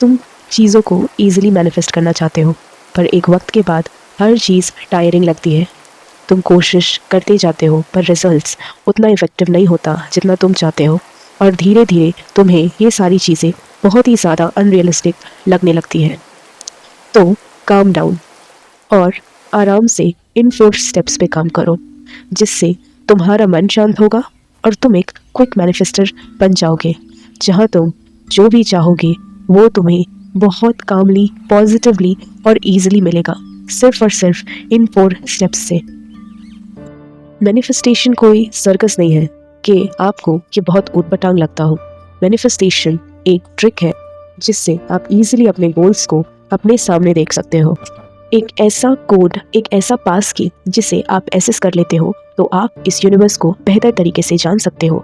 तुम चीज़ों को ईजिली मैनिफेस्ट करना चाहते हो, पर एक वक्त के बाद हर चीज़ टायरिंग लगती है। तुम कोशिश करते जाते हो पर रिजल्ट्स उतना इफ़ेक्टिव नहीं होता जितना तुम चाहते हो, और धीरे धीरे तुम्हें ये सारी चीज़ें बहुत ही ज़्यादा अनरियलिस्टिक लगने लगती हैं। तो काम डाउन और आराम से इन 4 स्टेप्स पे काम करो, जिससे तुम्हारा मन शांत होगा और तुम एक क्विक मैनिफेस्टर बन जाओगे, जहाँ तुम जो भी चाहोगे वो तुम्हें बहुत कामली, पॉजिटिवली और ईजिली मिलेगा, सिर्फ और सिर्फ इन 4 स्टेप्स से। मैनिफेस्टेशन कोई सर्कस नहीं है कि आपको ये बहुत ऊटपटांग लगता हो। मैनिफेस्टेशन एक ट्रिक है जिससे आप इजीली अपने गोल्स को अपने सामने देख सकते हो। एक ऐसा कोड, एक ऐसा पास की जिसे आप एसेस कर लेते हो तो आप इस यूनिवर्स को बेहतर तरीके से जान सकते हो।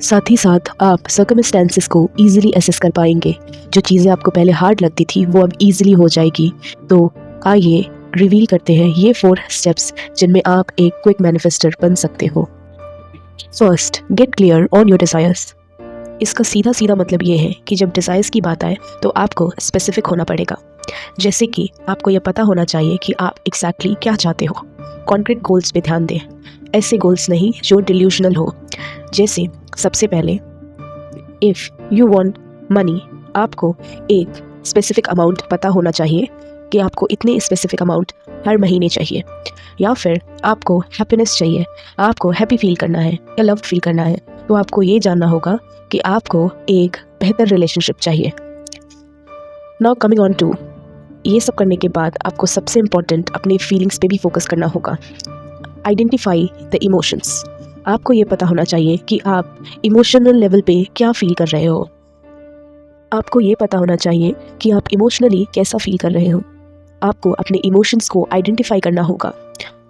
साथ ही साथ आप सर्कमस्टेंसेस को इजीली एसेस कर पाएंगे। जो चीज़ें आपको पहले हार्ड लगती थी वो अब इजीली हो जाएगी। तो आइए रिवील करते हैं ये 4 स्टेप्स जिनमें आप एक क्विक मैनिफेस्टर बन सकते हो। First, get clear on your desires. इसका सीधा सीधा मतलब ये है कि जब डिज़ायर्स की बात आए तो आपको स्पेसिफिक होना पड़ेगा। जैसे कि आपको यह पता होना चाहिए कि आप एग्जैक्टली क्या चाहते हो। कॉन्क्रीट गोल्स पे ध्यान दें, ऐसे गोल्स नहीं जो डिल्यूशनल हो। जैसे सबसे पहले, इफ़ यू वांट मनी, आपको एक स्पेसिफिक अमाउंट पता होना चाहिए कि आपको इतने स्पेसिफिक अमाउंट हर महीने चाहिए। या फिर आपको हैप्पीनेस चाहिए, आपको हैप्पी फील करना है या लव्ड फील करना है, तो आपको ये जानना होगा कि आपको एक बेहतर रिलेशनशिप चाहिए। नाउ कमिंग ऑन टू, ये सब करने के बाद आपको सबसे इम्पॉर्टेंट अपने फीलिंग्स पे भी फोकस करना होगा। Identify the emotions. आपको ये पता होना चाहिए कि आप इमोशनल लेवल पे क्या फील कर रहे हो। आपको ये पता होना चाहिए कि आप इमोशनली कैसा फील कर रहे हो। आपको अपने इमोशंस को आइडेंटिफाई करना होगा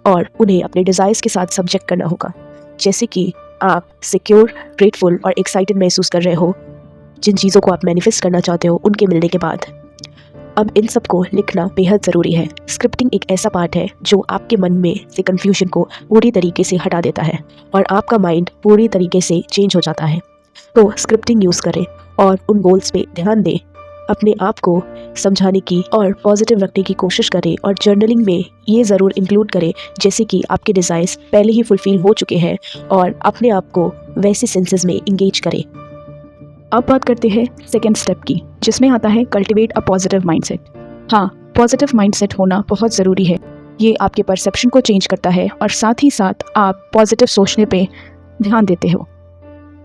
और उन्हें अपने डिज़ायर्स के साथ सब्जेक्ट करना होगा। जैसे कि आप सिक्योर, ग्रेटफुल और एक्साइटेड महसूस कर रहे हो जिन चीज़ों को आप मैनिफेस्ट करना चाहते हो उनके मिलने के बाद। अब इन सब को लिखना बेहद ज़रूरी है। स्क्रिप्टिंग एक ऐसा पार्ट है जो आपके मन में से कन्फ्यूजन को पूरी तरीके से हटा देता है और आपका माइंड पूरी तरीके से चेंज हो जाता है। तो स्क्रिप्टिंग यूज़ करें और उन गोल्स पे ध्यान दें। अपने आप को समझाने की और पॉजिटिव रखने की कोशिश करें और जर्नलिंग में ये ज़रूर इंक्लूड करें जैसे कि आपके डिज़ायर्स पहले ही फुलफिल हो चुके हैं और अपने आप को वैसे सेंसेस में इंगेज करें। अब बात करते हैं सेकेंड स्टेप की, जिसमें आता है कल्टिवेट अ पॉजिटिव माइंडसेट। हाँ, पॉजिटिव माइंडसेट होना बहुत ज़रूरी है। ये आपके परसेप्शन को चेंज करता है और साथ ही साथ आप पॉजिटिव सोचने पे ध्यान देते हो।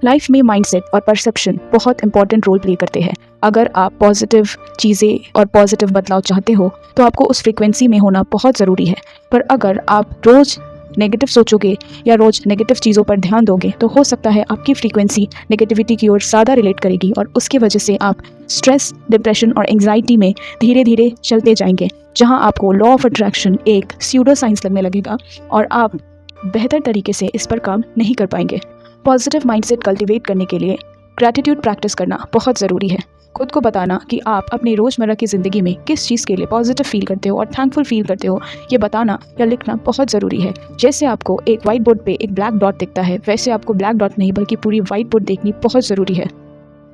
लाइफ में माइंडसेट और परसेप्शन बहुत इंपॉर्टेंट रोल प्ले करते हैं। अगर आप पॉजिटिव चीज़ें और पॉजिटिव बदलाव चाहते हो तो आपको उस फ्रीक्वेंसी में होना बहुत ज़रूरी है। पर अगर आप रोज़ नेगेटिव सोचोगे या रोज़ नेगेटिव चीज़ों पर ध्यान दोगे तो हो सकता है आपकी फ्रीक्वेंसी नेगेटिविटी की ओर ज़्यादा रिलेट करेगी और उसकी वजह से आप स्ट्रेस, डिप्रेशन और एंग्जाइटी में धीरे धीरे चलते जाएंगे, जहां आपको लॉ ऑफ अट्रैक्शन एक स्यूडो साइंस लगने लगेगा और आप बेहतर तरीके से इस पर काम नहीं कर पाएंगे। पॉजिटिव माइंडसेट कल्टिवेट करने के लिए ग्रैटिट्यूड प्रैक्टिस करना बहुत ज़रूरी है। खुद को बताना कि आप अपनी रोज़मर्रा की ज़िंदगी में किस चीज़ के लिए पॉजिटिव फील करते हो और थैंकफुल फील करते हो, ये बताना या लिखना बहुत ज़रूरी है। जैसे आपको एक वाइट बोर्ड पे एक ब्लैक डॉट दिखता है, वैसे आपको ब्लैक डॉट नहीं बल्कि पूरी वाइट बोर्ड देखनी बहुत ज़रूरी है।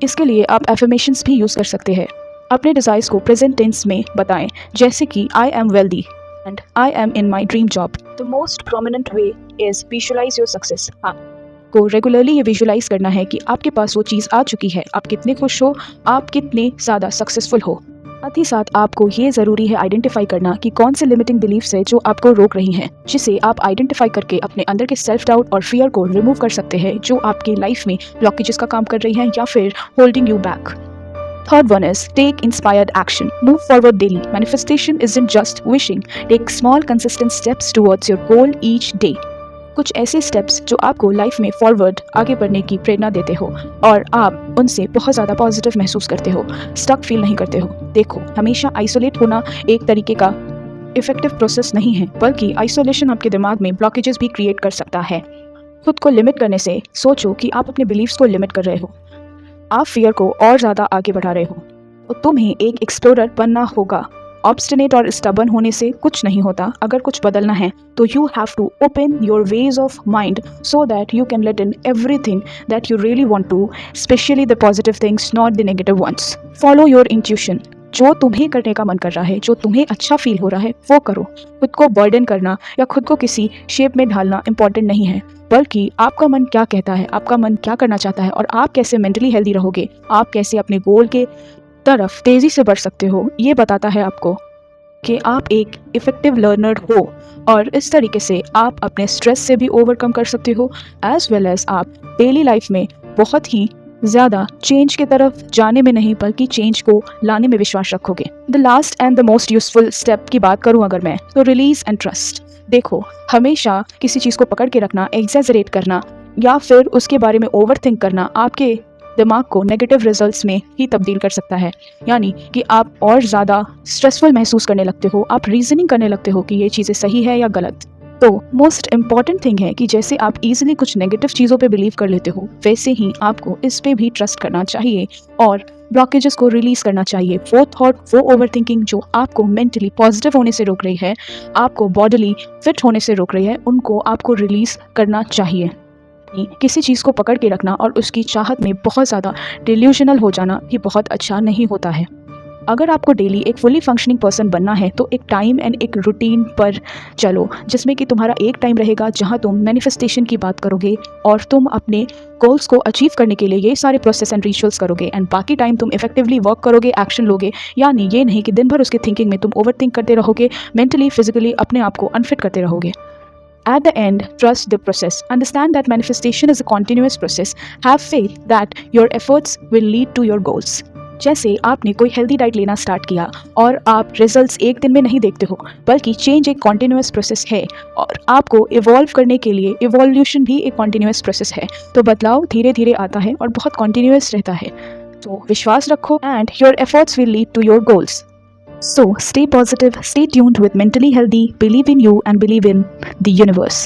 इसके लिए आप एफर्मेशंस भी यूज़ कर सकते हैं। अपने डिज़ायर्स को प्रेजेंट टेंस में बताएं, जैसे कि I am wealthy and I am in my dream job. The most prominent way is visualize your success. हाँ, को रेगुलरली ये विजुलाइज करना है कि आपके पास वो चीज़ आ चुकी है, आप कितने खुश हो, आप कितने ज़्यादा सक्सेसफुल हो। साथ ही साथ आपको ये ज़रूरी है आइडेंटिफाई करना कि कौन से लिमिटिंग बिलीफ्स है जो आपको रोक रही हैं, जिसे आप आइडेंटिफाई करके अपने अंदर के सेल्फ डाउट और फियर को रिमूव कर सकते हैं जो आपके लाइफ में ब्लॉकेजेस का काम कर रही हैं या फिर holding you back. Third one is take inspired action. Move forward daily. Manifestation isn't just wishing. Take small consistent steps towards your goal each day. कुछ ऐसे स्टेप्स जो आपको लाइफ में फॉरवर्ड आगे बढ़ने की प्रेरणा देते हो और आप उनसे बहुत ज़्यादा पॉजिटिव महसूस करते हो, स्टक फील नहीं करते हो। देखो, हमेशा आइसोलेट होना एक तरीके का इफेक्टिव प्रोसेस नहीं है, बल्कि आइसोलेशन आपके दिमाग में ब्लॉकेजेस भी क्रिएट कर सकता है। खुद को लिमिट करने से सोचो कि आप अपने बिलीव्स को लिमिट कर रहे हो, आप फियर को और ज़्यादा आगे बढ़ा रहे हो। तो तुम्हें एक एक्सप्लोरर बनना होगा। ऑब्स्टिनेट और स्टबन होने से कुछ नहीं होता। अगर कुछ बदलना है तो you have to open your ways of mind so that you can let in everything that you really want to, specially the positive things, not the negative ones. Follow your intuition. जो तुम्हें करने का मन कर रहा है, जो तुम्हें अच्छा फील हो रहा है, वो करो। खुद को बर्डन करना या खुद को किसी शेप में ढालना इंपॉर्टेंट नहीं है, बल्कि आपका मन क्या कहता है, आपका मन क्या करना चाहता है और आप कैसे मेंटली हेल्दी रहोगे, आप कैसे अपने गोल के तरफ तेजी से बढ़ सकते हो, ये बताता है आपको कि आप एक इफेक्टिव लर्नर हो। और इस तरीके से आप अपने स्ट्रेस से भी ओवरकम कर सकते हो, एज वेल एज आप डेली लाइफ में बहुत ही ज़्यादा चेंज की तरफ जाने में नहीं बल्कि चेंज को लाने में विश्वास रखोगे। The last and the most useful step की बात करूं अगर मैं, तो रिलीज एंड ट्रस्ट। देखो, हमेशा किसी चीज़ को पकड़ के रखना, एग्जैजरेट करना या फिर उसके बारे में ओवर थिंक करना आपके दिमाग को नेगेटिव रिजल्ट्स में ही तब्दील कर सकता है। यानी कि आप और ज़्यादा स्ट्रेसफुल महसूस करने लगते हो, आप रीजनिंग करने लगते हो कि ये चीज़ें सही है या गलत। तो मोस्ट इम्पॉर्टेंट थिंग है कि जैसे आप इजीली कुछ नेगेटिव चीज़ों पे बिलीव कर लेते हो, वैसे ही आपको इस पे भी ट्रस्ट करना चाहिए और ब्लॉकेजेस को रिलीज करना चाहिए। वो थॉट, वो ओवर थिंकिंग जो आपको मेंटली पॉजिटिव होने से रोक रही है, आपको बॉडीली फिट होने से रोक रही है, उनको आपको रिलीज करना चाहिए। किसी चीज़ को पकड़ के रखना और उसकी चाहत में बहुत ज़्यादा डिल्यूशनल हो जाना भी बहुत अच्छा नहीं होता है। अगर आपको डेली एक फुली फंक्शनिंग पर्सन बनना है तो एक टाइम एंड एक रूटीन पर चलो, जिसमें कि तुम्हारा एक टाइम रहेगा जहां तुम मैनिफेस्टेशन की बात करोगे और तुम अपने गोल्स को अचीव करने के लिए ये सारे प्रोसेस एंड रिचुअल्स करोगे, एंड बाकी टाइम तुम इफेक्टिवली वर्क करोगे, एक्शन लोगे। यानी ये नहीं कि दिन भर उसके थिंकिंग में तुम ओवर थिंक करते रहोगे, मेंटली फिजिकली अपने आप को अनफिट करते रहोगे। At the end, trust the process. Understand that manifestation is a continuous process. Have faith that your efforts will lead to your goals. जैसे आपने कोई हेल्दी डाइट लेना स्टार्ट किया और आप रिजल्ट्स एक दिन में नहीं देखते हो, बल्कि चेंज एक कॉन्टिन्यूस प्रोसेस है और आपको इवॉल्व करने के लिए इवोल्यूशन भी एक कॉन्टिन्यूस प्रोसेस है। तो बदलाव धीरे धीरे आता है और बहुत कॉन्टिन्यूस रहता है। तो विश्वास रखो and your efforts will lead to your goals. So stay positive, stay tuned with Mentally Healthy, believe in you and believe in the universe.